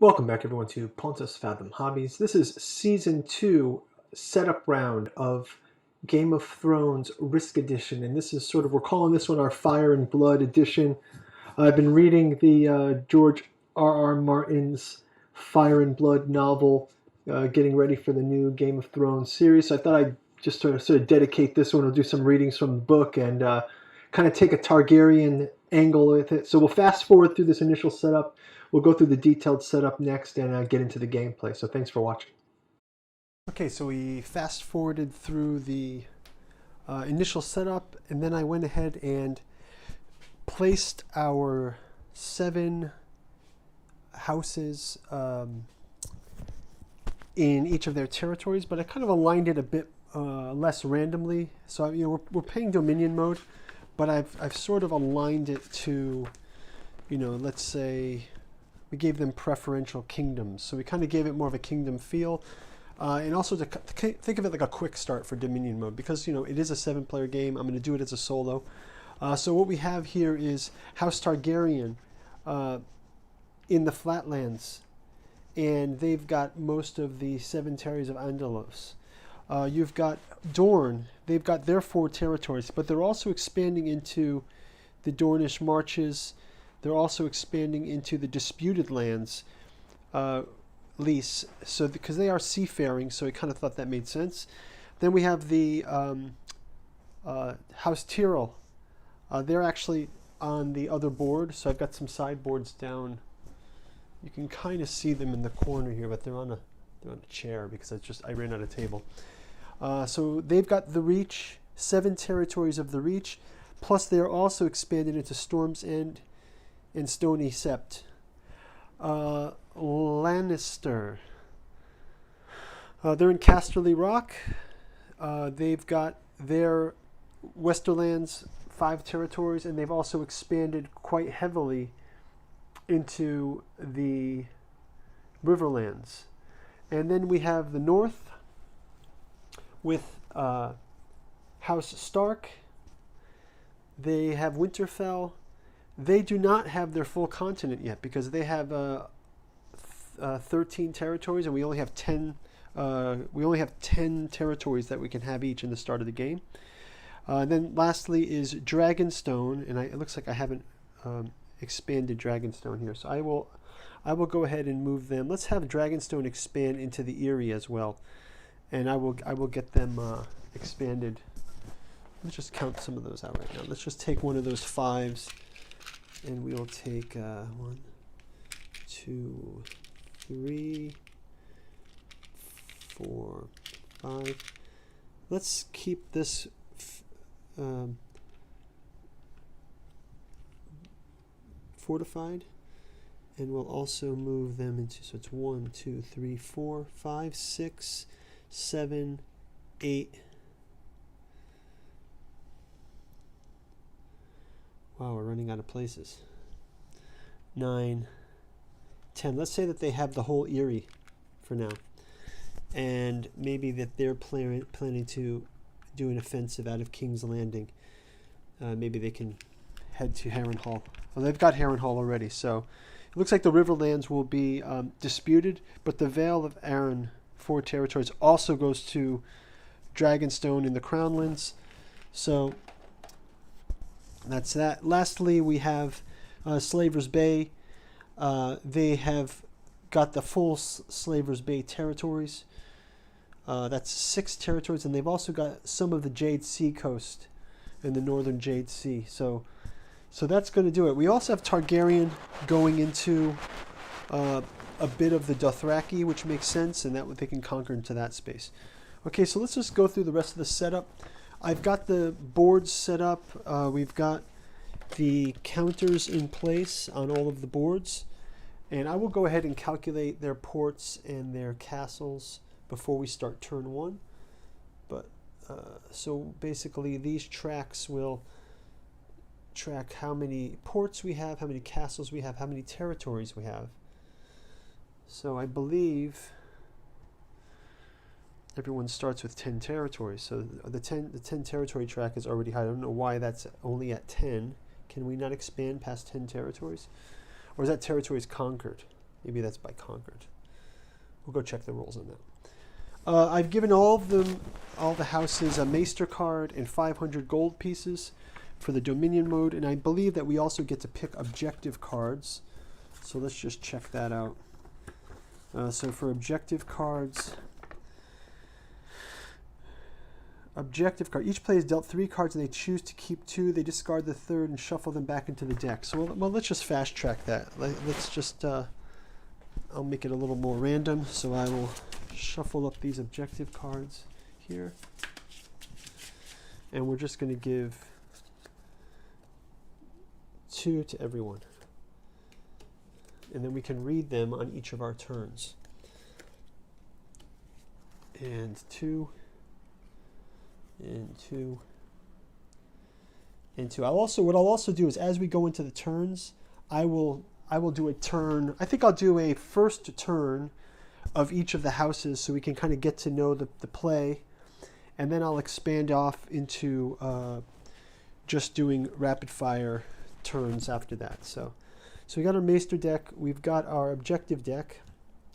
Welcome back everyone to Pontus Fathom Hobbies. This is Season 2 setup round of Game of Thrones Risk Edition, and this is we're calling this one our Fire and Blood Edition. I've been reading the George R.R. Martin's Fire and Blood novel, getting ready for the new Game of Thrones series, so I thought I'd just sort of dedicate this one. We'll do some readings from the book and kind of take a Targaryen angle with it. So we'll fast forward through this initial setup. We'll go through the detailed setup next and get into the gameplay. So thanks for watching. Okay, so we fast forwarded through the initial setup, and then I went ahead and placed our 7 houses in each of their territories, but I kind of aligned it a bit less randomly. So we're playing Dominion mode, but I've sort of aligned it to, let's say we gave them preferential kingdoms. So we kind of gave it more of a kingdom feel. And also to think of it like a quick start for Dominion mode, because it is a 7-player game. I'm going to do it as a solo. So what we have here is House Targaryen in the Flatlands, and they've got most of the 7 territories of Andalos. You've got Dorne. They've got their 4 territories, but they're also expanding into the Dornish Marches. They're also expanding into the Disputed Lands lease, so because they are seafaring, so I kind of thought that made sense. Then we have the House Tyrell. They're actually on the other board, so I've got some sideboards down. You can kind of see them in the corner here, but they're on a chair because I ran out of table. So they've got the Reach, 7 territories of the Reach, plus they're also expanded into Storm's End and Stony Sept. Lannister. They're in Casterly Rock. They've got their Westerlands 5 territories, and they've also expanded quite heavily into the Riverlands. And then we have the North with House Stark. They have Winterfell. They do not have their full continent yet because they have 13 territories, and we only have 10. We only have 10 territories that we can have each in the start of the game. Then lastly is Dragonstone, and it looks like I haven't expanded Dragonstone here, so I will go ahead and move them. Let's have Dragonstone expand into the Eyrie as well, and I will get them expanded. Let's just count some of those out right now. Let's just take one of those 5s. And we'll take 1, 2, 3, 4, 5. Let's keep this fortified, and we'll also move them into, so it's 1, 2, 3, 4, 5, 6, 7, 8. Wow, we're running out of places. 9, 10. Let's say that they have the whole Eyrie for now. And maybe that they're planning to do an offensive out of King's Landing. Maybe they can head to Harrenhal. Well, they've got Harrenhal already, so it looks like the Riverlands will be disputed, but the Vale of Arryn, 4 territories, also goes to Dragonstone in the Crownlands. So that's that. Lastly, we have Slaver's Bay. They have got the full Slaver's Bay territories. That's 6 territories, and they've also got some of the Jade Sea coast and the northern Jade Sea. So that's going to do it. We also have Targaryen going into a bit of the Dothraki, which makes sense, and that they can conquer into that space. Okay, so let's just go through the rest of the setup. I've got the boards set up. We've got the counters in place on all of the boards. And I will go ahead and calculate their ports and their castles before we start turn 1. But so basically these tracks will track how many ports we have, how many castles we have, how many territories we have. So I believe everyone starts with 10 territories. So the 10 territory track is already high. I don't know why that's only at 10. Can we not expand past 10 territories? Or is that territories conquered? Maybe that's by conquered. We'll go check the rules on that. I've given all the houses a Maester card and 500 gold pieces for the Dominion mode, and I believe that we also get to pick objective cards. So let's just check that out. So for objective cards, each player is dealt 3 cards and they choose to keep 2. They discard the 3rd and shuffle them back into the deck. So well, let's just fast track that. Let's just, I'll make it a little more random. So I will shuffle up these objective cards here. And we're just going to give 2 to everyone. And then we can read them on each of our turns. And 2. And 2. And 2. What I'll also do is, as we go into the turns, I will do a turn. I think I'll do a first turn of each of the houses so we can kind of get to know the play, and then I'll expand off into just doing rapid fire turns after that. So we got our Maester deck. We've got our objective deck.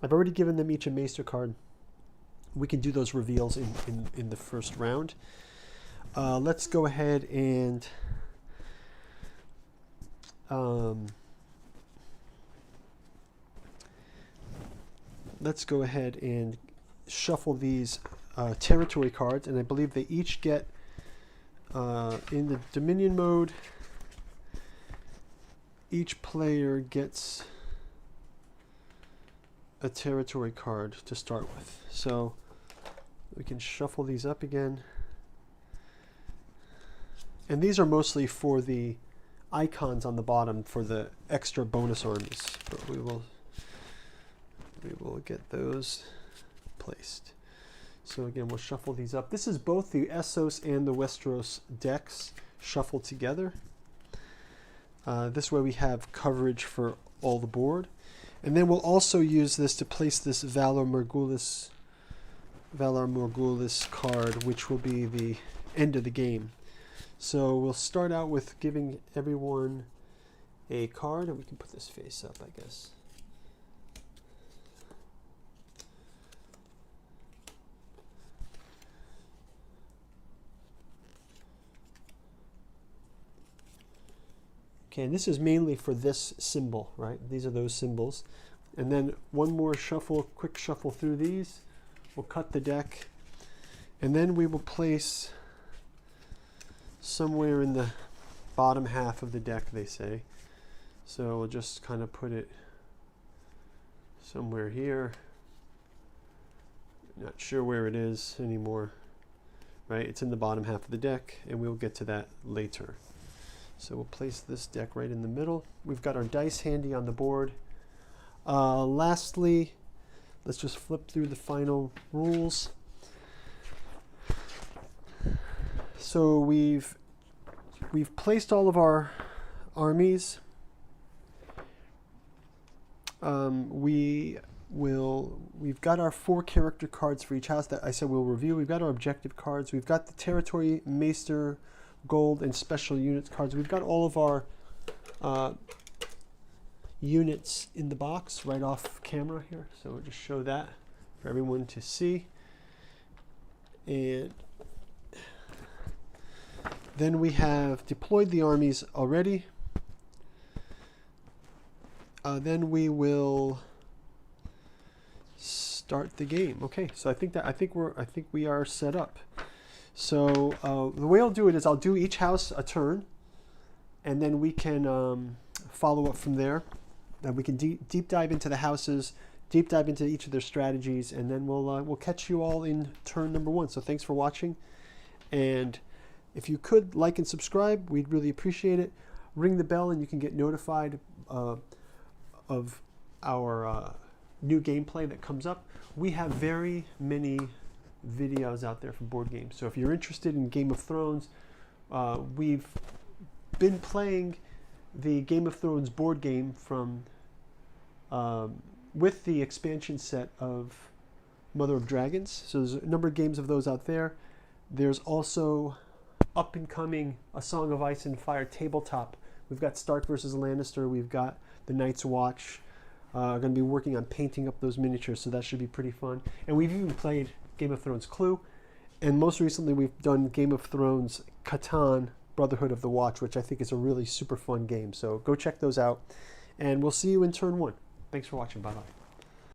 I've already given them each a Maester card. We can do those reveals in the first round. Let's go ahead and shuffle these territory cards, and I believe they each get in the Dominion mode. Each player gets a territory card to start with. So we can shuffle these up again. And these are mostly for the icons on the bottom for the extra bonus armies. But we will get those placed. So again, we'll shuffle these up. This is both the Essos and the Westeros decks shuffled together. This way we have coverage for all the board. And then we'll also use this to place this Valar Morghulis card, which will be the end of the game. So we'll start out with giving everyone a card, and we can put this face up, I guess. Okay, and this is mainly for this symbol, right? These are those symbols. And then one more shuffle, quick shuffle through these. We'll cut the deck. And then we will place somewhere in the bottom half of the deck, they say. So we'll just kind of put it somewhere here. Not sure where it is anymore, right? It's in the bottom half of the deck, and we'll get to that later. So we'll place this deck right in the middle. We've got our dice handy on the board. Lastly, let's just flip through the final rules. So we've placed all of our armies. We've got our 4 character cards for each house that I said we'll review. We've got our objective cards. We've got the territory, Maester, gold, and special units cards. We've got all of our units in the box right off camera here. So we'll just show that for everyone to see. And then we have deployed the armies already. Then we will start the game. Okay, so I think we are set up. So the way I'll do it is I'll do each house a turn, and then we can follow up from there. And we can deep dive into the houses, deep dive into each of their strategies, and then we'll catch you all in turn number 1. So thanks for watching, and if you could like and subscribe, we'd really appreciate it. Ring the bell, and you can get notified of our new gameplay that comes up. We have very many videos out there for board games. So if you're interested in Game of Thrones, we've been playing the Game of Thrones board game from with the expansion set of Mother of Dragons. So there's a number of games of those out there. There's also up and coming A Song of Ice and Fire tabletop. We've got Stark versus Lannister. We've got the Night's Watch. Going to be working on painting up those miniatures, so that should be pretty fun. And we've even played Game of Thrones Clue, and most recently we've done Game of Thrones Catan Brotherhood of the Watch, which I think is a really super fun game. So go check those out, and we'll see you in turn 1. Thanks for watching. Bye-bye.